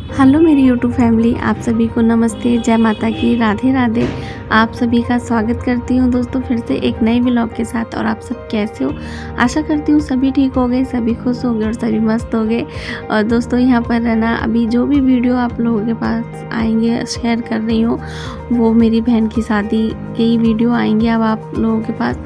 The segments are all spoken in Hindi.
हेलो मेरी यूट्यूब फैमिली, आप सभी को नमस्ते, जय माता की, राधे राधे। आप सभी का स्वागत करती हूँ दोस्तों फिर से एक नए व्लॉग के साथ। और आप सब कैसे हो? आशा करती हूँ सभी ठीक हो गए, सभी खुश हो गए और सभी मस्त हो गए। और दोस्तों यहाँ पर है ना, अभी जो भी वीडियो आप लोगों के पास आएंगे शेयर कर रही हूँ, वो मेरी बहन की शादी के ही वीडियो आएंगे अब आप लोगों के पास,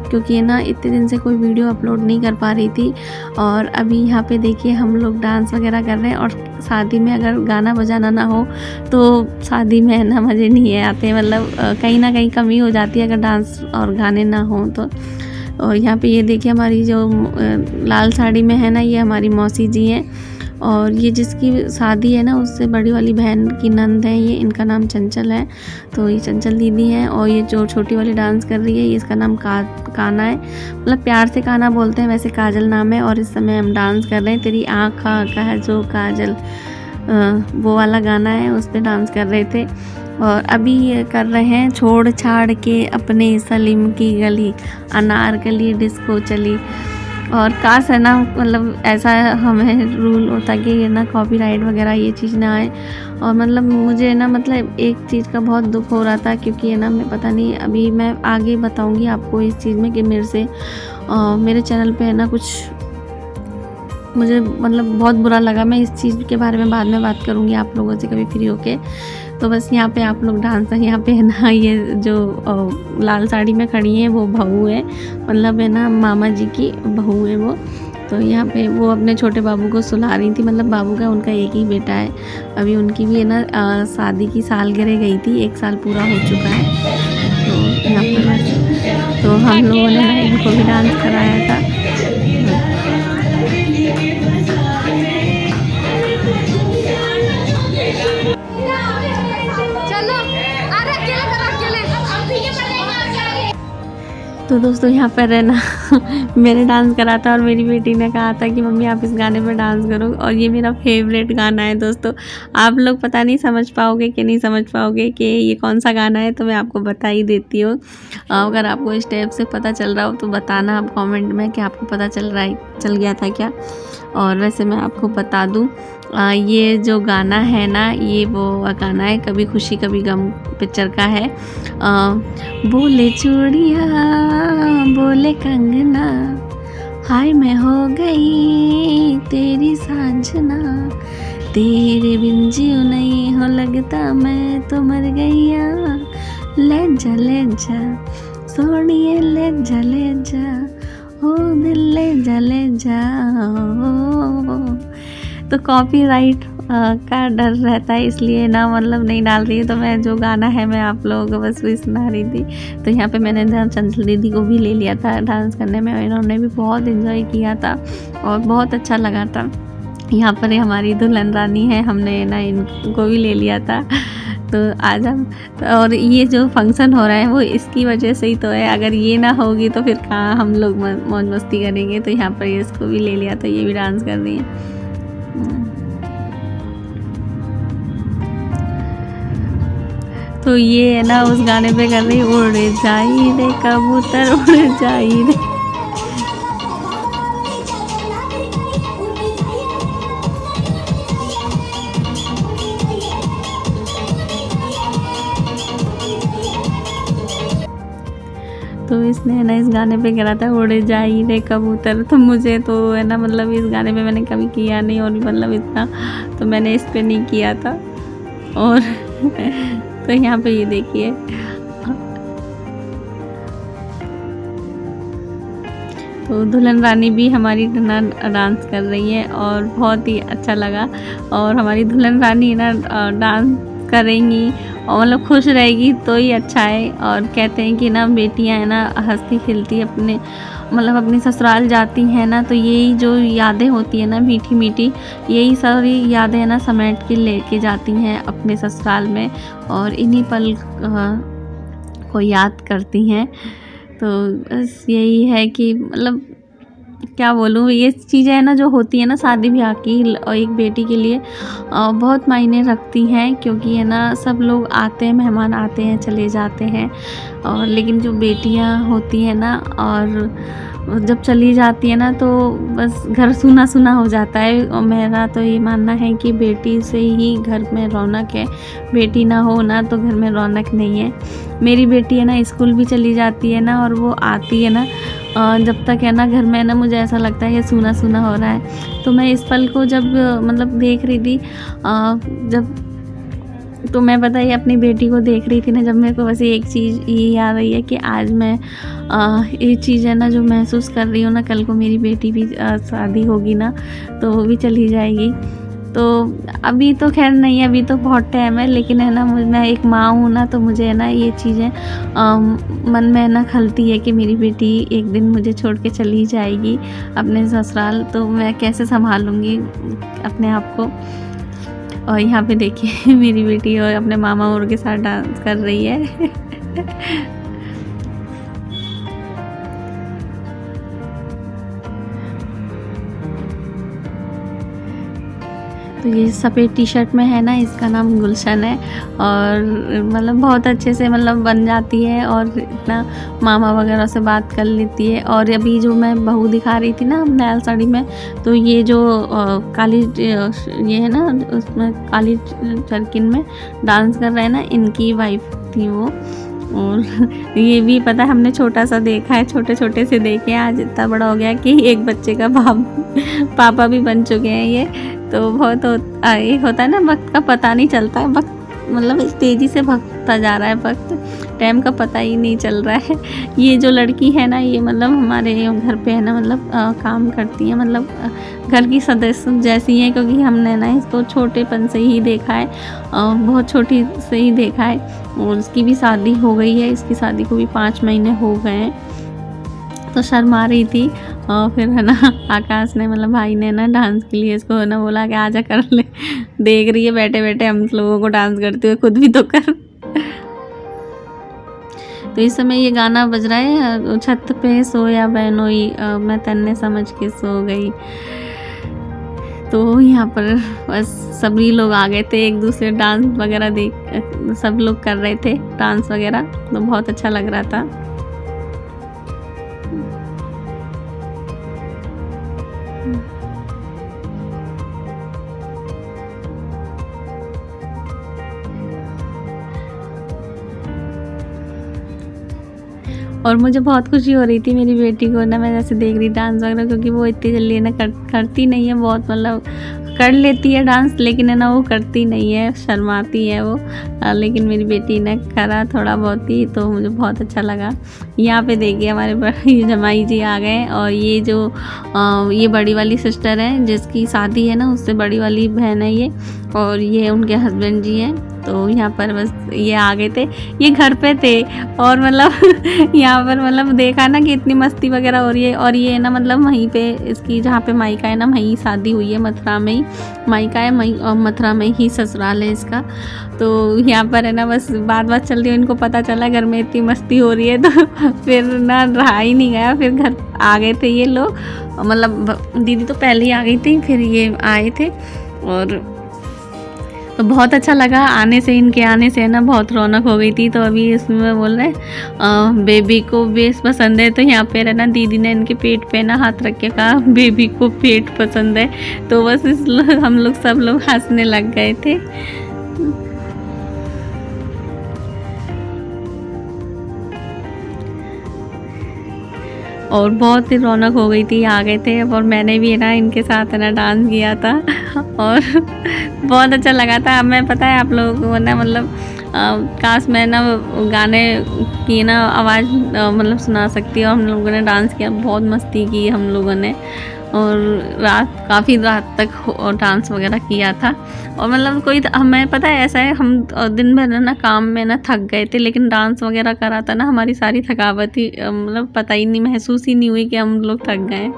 क्योंकि है ना इतने दिन से कोई वीडियो अपलोड नहीं कर पा रही थी। और अभी यहाँ पे देखिए हम लोग डांस वगैरह कर रहे हैं। और शादी में अगर गाना बजाना ना हो तो शादी में है ना मज़े नहीं आते, मतलब कहीं ना कहीं कमी हो जाती है अगर डांस और गाने ना हो तो। और यहाँ पे ये देखिए हमारी जो लाल साड़ी में है ना, ये हमारी मौसी जी हैं। और ये जिसकी शादी है ना, उससे बड़ी वाली बहन की नंद है ये, इनका नाम चंचल है। तो ये चंचल दीदी हैं। और ये जो छोटी वाली डांस कर रही है, ये इसका नाम काना है, मतलब प्यार से काना बोलते हैं, वैसे काजल नाम है। और इस समय हम डांस कर रहे हैं, तेरी आँख का है जो काजल, वो वाला गाना है, उस पर डांस कर रहे थे। और अभी ये कर रहे हैं छोड़ छाड़ के अपने सलीम की गली, अनारकली डिस्को चली। और काश है ना, मतलब ऐसा हमें रूल होता कि ये ना कॉपीराइट वगैरह ये चीज़ ना आए। और मतलब मुझे ना, मतलब एक चीज़ का बहुत दुख हो रहा था, क्योंकि है ना मैं पता नहीं, अभी मैं आगे बताऊंगी आपको इस चीज़ में कि मेरे से मेरे चैनल पे है ना कुछ मुझे मतलब बहुत बुरा लगा। मैं इस चीज़ के बारे में बाद में बात करूँगी आप लोगों से कभी फ्री होके। तो बस यहाँ पे आप लोग डांस है, यहाँ पे है ना ये जो लाल साड़ी में खड़ी हैं वो बहू है, मतलब है ना मामा जी की बहू है वो। तो यहाँ पे वो अपने छोटे बाबू को सुला रही थी, मतलब बाबू का उनका एक ही बेटा है। अभी उनकी भी है ना शादी की सालगिरह गई थी, 1 साल पूरा हो चुका है। तो यहाँ पर बस तो हम लोगों ने ना इनको भी डांस कराया था। तो दोस्तों यहाँ पर है ना मैंने डांस करा था और मेरी बेटी ने कहा था कि मम्मी आप इस गाने पर डांस करो। और ये मेरा फेवरेट गाना है दोस्तों। आप लोग पता नहीं समझ पाओगे कि नहीं समझ पाओगे कि ये कौन सा गाना है, तो मैं आपको बता ही देती हूँ। अगर आपको स्टेप से पता चल रहा हो तो बताना आप कमेंट में कि आपको पता चल गया था क्या। और वैसे मैं आपको बता दूँ, ये जो गाना है ना, ये वो गाना है कभी खुशी कभी गम पिक्चर का है। बोले चूड़िया बोले कंगना, हाय मैं हो गई तेरी साजना, तेरे बिन जियो नहीं हो लगता मैं तो मर गईया, ले जा सोनिए ले जा, ओ दिल ले जा। तो कॉपीराइट का डर रहता है, इसलिए ना मतलब नहीं डाल रही है। तो मैं जो गाना है मैं आप लोगों को बस वही सुना रही थी। तो यहाँ पे मैंने चंचल दीदी को भी ले लिया था डांस करने में, इन्होंने भी बहुत एंजॉय किया था और बहुत अच्छा लगा था। यहाँ पर हमारी दुल्हन रानी है, हमने ना इनको भी ले लिया था। तो आज हम, और ये जो फंक्शन हो रहा है वो इसकी वजह से ही तो है, अगर ये ना होगी तो फिर कहाँ हम लोग मौज मस्ती करेंगे। तो यहाँ पर इसको भी ले लिया, तो ये भी डांस कर रही है। तो ये है ना उस गाने पे कर रही, उड़ जाई रे कबूतर उड़ जाई रे। तो इसने है ना इस गाने पे करा था उड़ जाई रे कबूतर। तो मुझे तो है ना, मतलब इस गाने पे मैंने कभी किया नहीं, और मतलब इतना तो मैंने इस पे नहीं किया था। और तो यहाँ पे ये देखिए, तो दुल्हन रानी भी हमारी डांस कर रही है और बहुत ही अच्छा लगा। और हमारी दुल्हन रानी ना डांस करेंगी और मतलब खुश रहेगी तो ही अच्छा है। और कहते हैं कि ना बेटियां है ना हंसती खिलती अपने मतलब अपनी ससुराल जाती हैं ना, तो यही जो यादें होती है ना मीठी मीठी, यही सारी यादें है ना समेट के लेके जाती हैं अपने ससुराल में, और इन्हीं पल को याद करती हैं। तो बस यही है कि मतलब क्या बोलूँ, ये चीज़ें है ना जो होती है ना शादी ब्याह की एक बेटी के लिए बहुत मायने रखती हैं, क्योंकि है ना सब लोग आते हैं, मेहमान आते हैं चले जाते हैं, और लेकिन जो बेटियां होती हैं ना और जब चली जाती है ना तो बस घर सूना सूना हो जाता है। और मेरा तो ये मानना है कि बेटी से ही घर में रौनक है, बेटी ना हो ना तो घर में रौनक नहीं है। मेरी बेटी है ना स्कूल भी चली जाती है ना और वो आती है ना जब तक है ना घर में है ना मुझे ऐसा लगता है कि सूना सूना हो रहा है। तो मैं इस पल को जब मतलब देख रही थी जब तो मैं पता है अपनी बेटी को देख रही थी ना, जब मेरे को बस एक चीज़ ये आ रही है कि आज मैं ये चीज़ है ना जो महसूस कर रही हूँ ना, कल को मेरी बेटी भी शादी होगी ना तो वो भी चली जाएगी। तो अभी तो खैर नहीं है, अभी तो बहुत टाइम है, लेकिन है ना मैं एक माँ हूँ ना, तो मुझे है ना ये चीज़ें मन में है ना खलती है कि मेरी बेटी एक दिन मुझे छोड़ के चली जाएगी अपने ससुराल, तो मैं कैसे संभालूँगी अपने आप को। और यहाँ पे देखिए मेरी बेटी और अपने मामा और के साथ डांस कर रही है। तो ये सफ़ेद टी-शर्ट में है ना, इसका नाम गुलशन है, और मतलब बहुत अच्छे से मतलब बन जाती है और इतना मामा वगैरह से बात कर लेती है। और अभी जो मैं बहू दिखा रही थी ना लाल साड़ी में, तो ये जो काली ये है ना उसमें काली चरखिन में डांस कर रहे हैं ना, इनकी वाइफ थी वो। और ये भी पता है हमने छोटा सा देखा है, छोटे छोटे से देखे हैं, आज इतना बड़ा हो गया कि एक बच्चे का पापा भी बन चुके हैं ये। तो बहुत ये होता है ना, वक्त का पता नहीं चलता है, वक्त मतलब इस तेज़ी से भागता जा रहा है वक्त, टाइम का पता ही नहीं चल रहा है। ये जो लड़की है ना, ये मतलब हमारे घर पे है ना मतलब काम करती है, मतलब घर की सदस्य जैसी है, क्योंकि हमने ना इसको छोटेपन से ही देखा है, बहुत छोटी से ही देखा है। और उसकी भी शादी हो गई है, इसकी शादी को भी 5 महीने हो गए हैं। तो शर्मा रही थी, और फिर है ना आकाश ने मतलब भाई ने ना डांस के लिए इसको है ना बोला कि आजा कर ले। देख रही है बैठे बैठे हम लोगों को डांस करते हुए, खुद भी तो कर। तो इस समय ये गाना बज रहा है, छत पे सोया बहनोई मैं तन्ने समझ के सो गई। तो यहाँ पर बस सभी लोग आ गए थे, एक दूसरे डांस वगैरह देख सब लोग कर रहे थे डांस वगैरह, तो बहुत अच्छा लग रहा था। और मुझे बहुत खुशी हो रही थी मेरी बेटी को ना, मैं जैसे देख रही डांस वगैरह, क्योंकि वो इतनी जल्दी ना करती नहीं है, बहुत मतलब कर लेती है डांस, लेकिन है ना वो करती नहीं है, शर्माती है वो। लेकिन मेरी बेटी ने करा थोड़ा बहुत ही, तो मुझे बहुत अच्छा लगा। यहाँ पे देखिए हमारे बड़ी जमाई जी आ गए, और ये जो ये बड़ी वाली सिस्टर है जिसकी शादी है ना, उससे बड़ी वाली बहन है ये, और ये उनके हस्बैंड जी हैं। तो यहाँ पर बस ये आ गए थे, ये घर पे थे, और मतलब यहाँ पर मतलब देखा ना कि इतनी मस्ती वगैरह हो रही है। और ये ना मतलब वहीं पे इसकी जहाँ पे मायका है ना, वहीं शादी हुई है, मथुरा में ही मायका है, मथुरा में ही ससुराल है इसका। तो यहाँ पर है ना बस बात चल रही है, इनको पता चला घर में इतनी मस्ती हो रही है, तो फिर ना रहा ही नहीं गया, फिर घर आ गए थे ये लोग, मतलब दीदी तो पहले ही आ गई थी, फिर ये आए थे। और तो बहुत अच्छा लगा आने से, इनके आने से ना बहुत रौनक हो गई थी। तो अभी इसमें बोल रहे हैं बेबी को बेस पसंद है, तो यहाँ पे है ना दीदी ने इनके पेट पे ना हाथ रख के कहा बेबी को पेट पसंद है, तो बस हम लोग सब लोग हंसने लग गए थे। और बहुत ही रौनक हो गई थी, आ गए थे, और मैंने भी है ना इनके साथ है ना डांस किया था, और बहुत अच्छा लगा था। मैं पता है आप लोगों को ना मतलब काश मैं ना गाने की ना आवाज़ मतलब सुना सकती हूँ। हम लोगों ने डांस किया, बहुत मस्ती की हम लोगों ने, और काफ़ी रात तक डांस वगैरह किया था। और मतलब कोई हमें पता है ऐसा है, हम दिन भर ना काम में ना थक गए थे, लेकिन डांस वगैरह करा था ना, हमारी सारी थकावट ही मतलब पता ही नहीं, महसूस ही नहीं हुई कि हम लोग थक गए।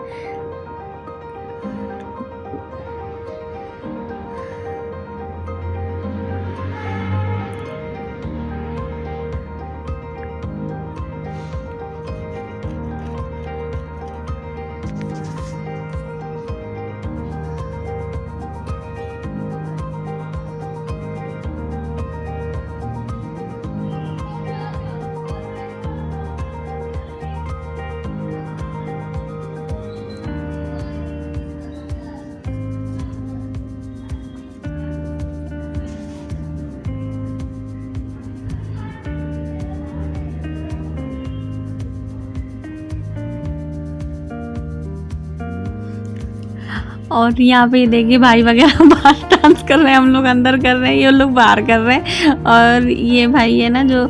और यहाँ पे देखिए भाई वगैरह बाहर डांस कर रहे हैं, हम लोग अंदर कर रहे हैं, ये लोग बाहर कर रहे हैं। और ये भाई है ना जो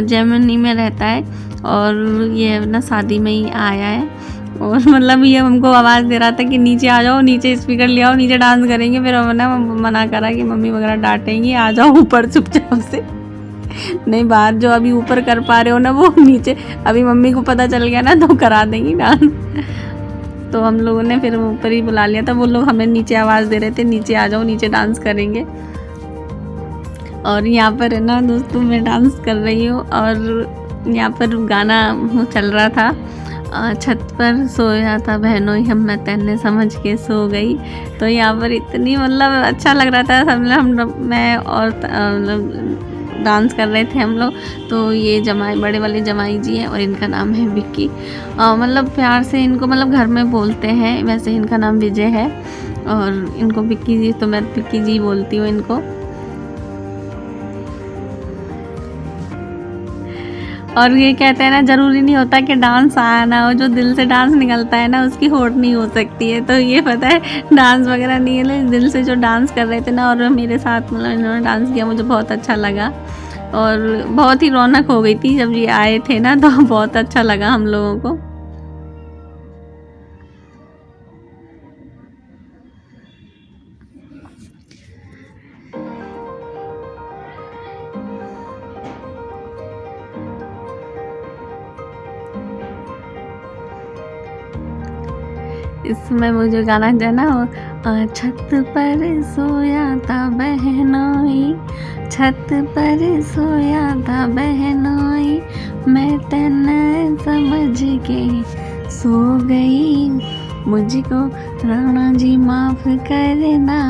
जर्मनी में रहता है और ये ना शादी में ही आया है और मतलब ये हमको आवाज़ दे रहा था कि नीचे आ जाओ, नीचे स्पीकर ले आओ, नीचे डांस करेंगे। फिर हमने मना करा कि मम्मी वगैरह डांटेंगी, आ जाओ ऊपर चुपचाप से। नहीं, बात जो अभी ऊपर कर पा रहे हो ना वो नीचे अभी मम्मी को पता चल गया ना तो करा देंगी डांस। तो हम लोगों ने फिर ऊपर ही बुला लिया था, वो लोग हमें नीचे आवाज़ दे रहे थे नीचे आ जाओ, नीचे डांस करेंगे। और यहाँ पर है ना दोस्तों मैं डांस कर रही हूँ और यहाँ पर गाना चल रहा था, छत पर सोया था बहनों ही हम, मैं तैने समझ के सो गई। तो यहाँ पर इतनी मतलब अच्छा लग रहा था, सब मैं और डांस कर रहे थे हम लोग। तो ये जमाई, बड़े वाले जमाई जी हैं और इनका नाम है विक्की। मतलब प्यार से इनको मतलब घर में बोलते हैं, वैसे इनका नाम विजय है और इनको विक्की जी, तो मैं विक्की जी बोलती हूँ इनको। और ये कहते हैं ना ज़रूरी नहीं होता कि डांस आना हो, जो दिल से डांस निकलता है ना उसकी होड़ नहीं हो सकती है। तो ये पता है डांस वगैरह नहीं है, लेकिन दिल से जो डांस कर रहे थे ना और मेरे साथ मतलब इन्होंने डांस किया, मुझे बहुत अच्छा लगा और बहुत ही रौनक हो गई थी जब ये आए थे ना, तो बहुत अच्छा लगा हम लोगों को। इसमें मुझे गाना जो है ना छत पर सोया था बहनोई, छत पर सोया था बहनोई, मैं तन्ने समझ के सो गई, मुझको राणा जी माफ़ करना,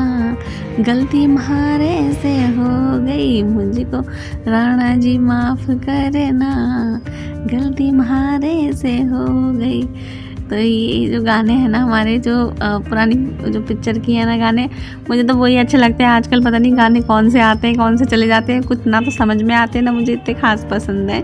गलती म्हारे से हो गई, मुझको राणा जी माफ़ करना, गलती म्हारे से हो गई। तो ये जो गाने हैं ना हमारे जो पुरानी जो पिक्चर की है ना गाने, मुझे तो वही अच्छे लगते हैं। आजकल पता नहीं गाने कौन से आते हैं कौन से चले जाते हैं, कुछ ना तो समझ में आते हैं ना मुझे इतने ख़ास पसंद है।